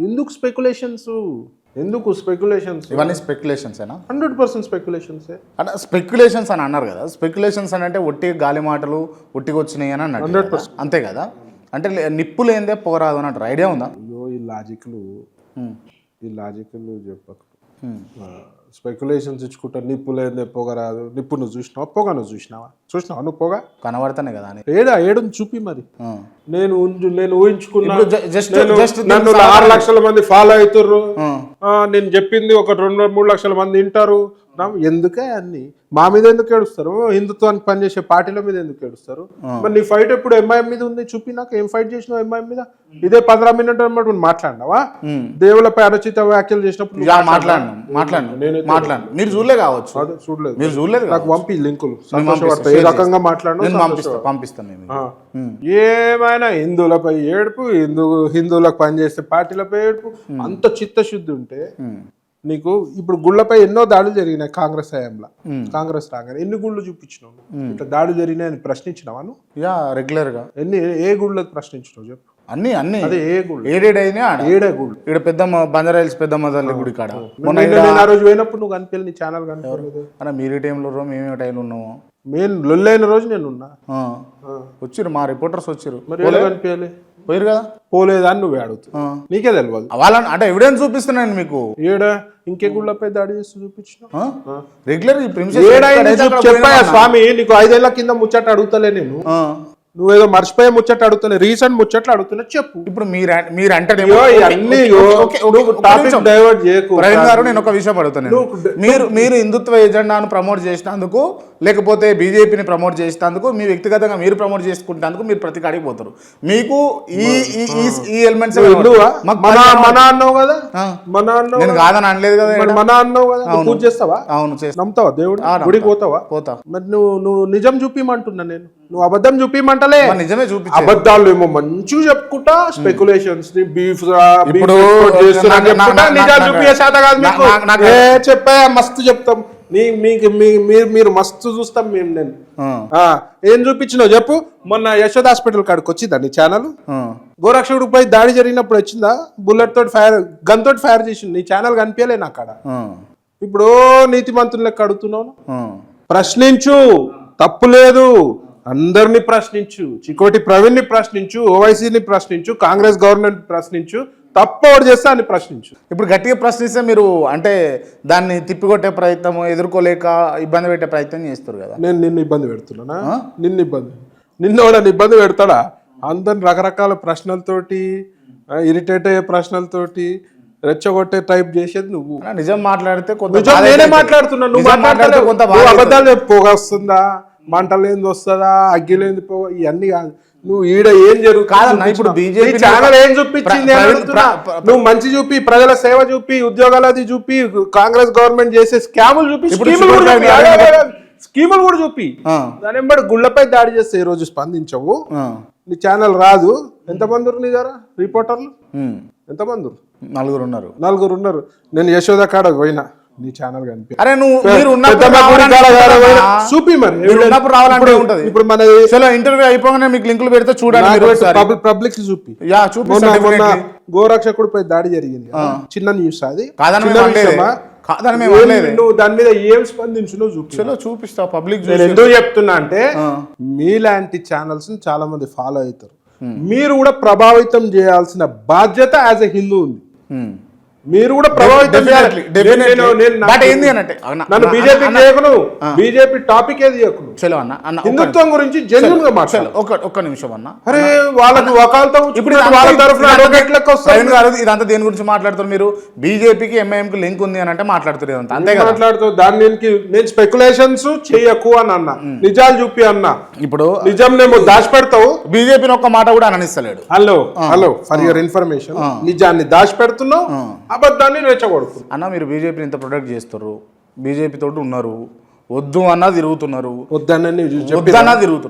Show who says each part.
Speaker 1: ఎందుకు స్పెక్యులేషన్స్? ఎందుకు స్పెక్యులేషన్స్?
Speaker 2: ఇవన్నీ స్పెక్యులేషన్స్ ఏనా?
Speaker 1: 100% స్పెక్యులేషన్స్.
Speaker 2: అంటే స్పెక్యులేషన్స్ అని అన్నారు కదా, స్పెక్యులేషన్స్ అని అంటే ఒట్టి గాలి మాటలు ఒట్టిగా వచ్చినాయి అని అన్నట్టు
Speaker 1: 100%.
Speaker 2: అంతే కదా. అంటే నిప్పు లేనిదే పోరాదు అన్నట్టు ఐడియా ఉందా?
Speaker 1: అయ్యో ఈ లాజిక్లు చెప్పకు. స్పెక్యులేషన్స్ ఇచ్చుకుంటా, నిప్పు లేదే పొగ రాదు. నిప్పు నువ్వు చూసినావా? పొగ నువ్వు చూసినావా? నువ్వు పొగ
Speaker 2: కనబడతానే కదా అని.
Speaker 1: ఏడుంది చూపి మరి. నేను ఊహించుకున్నా.
Speaker 2: జస్ట్
Speaker 1: నన్ను 6 లక్షల మంది ఫాలో అవుతుర్రు, నేను చెప్పింది ఒక 2-3 లక్షల మంది వింటారు. ఎందుకే అన్ని మా మీద ఎందుకు ఏడుస్తారు? హిందుత్వానికి పనిచేసే పార్టీల మీద ఎందుకు ఏడుస్తారు? మరి నీ ఫైట్ ఎప్పుడు ఎంఐఎం మీద ఉంది? చూపి నాకు. ఏం ఫైట్ చేసినావు ఎంఐఎం మీద? ఇదే 15 మినిట్ అన్నమాట మాట్లాడినావా? దేవులపై అనుచిత వ్యాఖ్యలు చేసినప్పుడు
Speaker 2: మాట్లాడు. మీరు చూడలే కావచ్చు.
Speaker 1: చూడలేదు.
Speaker 2: మీరు చూడలేదు.
Speaker 1: నాకు పంపి లింకులు ఏ రకంగా మాట్లాడినా
Speaker 2: పంపిస్తాను.
Speaker 1: ఏమైనా హిందువులపై ఏడుపు, హిందువులకు పనిచేసే పార్టీలపై ఏడుపు. అంత చిత్తశుద్ధి ఉంటే నీకు ఇప్పుడు గుళ్ళపై ఎన్నో దాడులు జరిగినాయి కాంగ్రెస్ హయాంలో. కాంగ్రెస్ రాగానే ఎన్ని గుళ్ళు చూపించినావు? ఇట్లా దాడులు జరిగినాయని ప్రశ్నించినావా నువ్వు?
Speaker 2: రెగ్యులర్ గా
Speaker 1: ఏ గుళ్ళకి ప్రశ్నించినావు చెప్పు?
Speaker 2: అన్ని
Speaker 1: అదే ఏ గుళ్ళు?
Speaker 2: ఏడే గుళ్ళు. ఇక్కడ పెద్ద బంజారాహిల్స్ పెద్దమ్మ తల్లి గుడి కాడ
Speaker 1: ఆ రోజు పోయినప్పుడు నువ్వు కనిపించలేదు, నీ ఛానల్ కనిపించలేదు.
Speaker 2: అన్న మీరు టైంలో మేము టైంలో ఉన్నాము.
Speaker 1: మేము లొల్లైన రోజు నేను ఉన్నా.
Speaker 2: వచ్చిర్రు మా రిపోర్టర్స్ వచ్చిర్రు.
Speaker 1: మరి కనిపించలే?
Speaker 2: పోయారు కదా.
Speaker 1: పోలేదా అని నువ్వే అడుగుతావు. నీకే తెలియదు.
Speaker 2: వాళ్ళని అంటే ఎవిడెన్స్ చూపిస్తున్నాను మీకు.
Speaker 1: ఇంకే గుళ్ళపై దాడి చేస్తూ చూపించిన
Speaker 2: రెగ్యులర్
Speaker 1: చెప్పాయా స్వామి? నీకు 5 ఏళ్ల కింద ముచ్చట అడుగుతలే నేను. నువ్వేదో మర్చిపోయే ముచ్చట అడుగుతున్నా, రీసెంట్ ముచ్చట్లు అడుగుతున్నా చెప్పు.
Speaker 2: ఇప్పుడు మీరు అంటే ప్రవీణ్ గారు, నేను ఒక విషయం అడుగుతాను. మీరు హిందుత్వ ఎజెండాను ప్రమోట్ చేసినందుకు, లేకపోతే బీజేపీని ప్రమోట్ చేసినందుకు, మీ వ్యక్తిగతంగా మీరు ప్రమోట్ చేసుకుంటున్నందుకు మీరు ప్రతి కాడికి పోతారు. మీకు ఈ ఎలిమెంట్స్
Speaker 1: మన అన్నావు కదా,
Speaker 2: నేను కాదని అనలేదు కదా.
Speaker 1: మన అన్నావు కదా, పూజ చేస్తావా?
Speaker 2: అవును చేస్తా.
Speaker 1: నమ్ముతావా? దేవుడు గుడికి పోతావా?
Speaker 2: పోతా.
Speaker 1: మరి నువ్వు నిజం చూపిమంటున్నా నేను, నువ్వు అబద్ధం చూపిమంటలే.
Speaker 2: నిజమే చూపి.
Speaker 1: అబద్ధాలు ఏమో మంచిగా చెప్పుకుంటా, స్పెక్యులేషన్స్ ని చెప్పా మస్తు చెప్తాం. మీరు మస్తు చూస్తాం మేము. నేను ఏం చూపించినావు చెప్పు? మొన్న యశోద హాస్పిటల్ కాడికి వచ్చిందా నీ ఛానల్? గోరక్షకుడిపై దాడి జరిగినప్పుడు వచ్చిందా? బుల్లెట్ తోటి గన్ తోటి ఫైర్ చేసింది. నీ ఛానల్ కనిపించలే నాకు అక్కడ. ఇప్పుడు నీతిమంతులు లెక్క అడుగుతున్నావు. ప్రశ్నించు, తప్పు లేదు. అందరినీ ప్రశ్నించు. చికోటి ప్రవీణ్ ని ప్రశ్నించు, ఓవైసీని ప్రశ్నించు, కాంగ్రెస్ గవర్నమెంట్ ప్రశ్నించు. తప్పు ఒకటి చేస్తే అని ప్రశ్నించు.
Speaker 2: ఇప్పుడు గట్టిగా ప్రశ్నిస్తే మీరు అంటే దాన్ని తిప్పికొట్టే ప్రయత్నం, ఎదుర్కోలేక ఇబ్బంది పెట్టే ప్రయత్నం చేస్తారు కదా.
Speaker 1: నేను నిన్ను ఇబ్బంది పెడుతున్నా? నిన్ను ఇబ్బంది పెడతాడా? అందరిని రకరకాల ప్రశ్నలతోటి, ఇరిటేట్ అయ్యే ప్రశ్నలతోటి రెచ్చగొట్టే టైప్ చేసేది నువ్వు.
Speaker 2: నిజం మాట్లాడితే
Speaker 1: నేనే మాట్లాడుతున్నా, నువ్వు మాట్లాడితే కొంత అబద్ధాలు చెప్పుకోగొస్తుందా? మంటలేంది వస్తుందా? అగ్గిలేంది పో, ఇవన్నీ కాదు. నువ్వు ఈడ ఏం జరుగుతుంది? ఇప్పుడు బీజేపీ ఛానల్ ఏం చూపించింది? నువ్వు మంచి చూపి, ప్రజల సేవ చూపి, ఉద్యోగాలది చూపి, కాంగ్రెస్ గవర్నమెంట్ చేసే స్కాములు చూపి, స్కీములు కూడా చూపి, దాని వెంబడి గుళ్ళపై దాడి చేస్తే ఈ రోజు స్పందించవు. నీ ఛానల్ రాదు. ఎంతమంది ఉన్నారు నీ దగ్గర రిపోర్టర్లు? ఎంతమంది? 4 ఉన్నారు. నేను యశోద కాడ పోయినా, నీ ఛానల్ కనిపి. ఇప్పుడు మన
Speaker 2: ఇంటర్వ్యూ అయిపోగానే మీకు లింకులు పెడితే చూడండి,
Speaker 1: పబ్లిక్ చూపి. గోరక్షకుడిపై దాడి జరిగింది, చిన్న న్యూస్ అది. నువ్వు దాని మీద ఏం స్పందించునో
Speaker 2: చూపిస్తా పబ్లిక్.
Speaker 1: నేను ఎందుకు చెప్తున్నా అంటే, మీలాంటి ఛానల్స్ చాలా మంది ఫాలో అవుతారు. మీరు కూడా ప్రభావితం చేయాల్సిన బాధ్యత యాజ్ ఎ హిందూ ఉంది. మీరు కూడా ప్రభావితం చేయాలి. నన్ను బీజేపీ చేయకును, బీజేపీ టాపిక్ ఏది చేయకును. హిందుత్వం గురించి జెన్యూన్ గా మాట్లాడు.
Speaker 2: ఒక్క నిమిషం అన్న.
Speaker 1: అరే వాళ్ళకి వకాలతో ఇప్పుడు వాళ్ళ తరఫున అడ్వకేట్లకు వస్తారు.
Speaker 2: ఇదంతా దేని గురించి మాట్లాడుతారు మీరు? బీజేపీకి ఎంఐఎంకి లింక్ ఉంది అని అంటే మాట్లాడుతారు. ఇదంతా అంతే
Speaker 1: మాట్లాడుతూ దానికి నేను స్పెక్యులేషన్స్ చేయకు అని అన్నా, నిజాలు చూపి అన్నా.
Speaker 2: ఇప్పుడు
Speaker 1: నిజం నేమో దాచిపెడతావు.
Speaker 2: బీజేపీని ఒక్క మాట కూడా అననిస్తలేడు.
Speaker 1: హలో ఫర్ యువర్ ఇన్ఫర్మేషన్, నిజాన్ని దాచిపెడుతున్నావు, అబద్ధాన్ని రెచ్చగొడుతు.
Speaker 2: అన్న మీరు బీజేపీని ఇంత ప్రొటెక్ట్ చేస్తారు, బీజేపీ తోటి ఉన్నారు, వద్దు అన్నా తిరుగుతున్నారు,
Speaker 1: వద్దన్నా
Speaker 2: తిరుగుతున్నారు.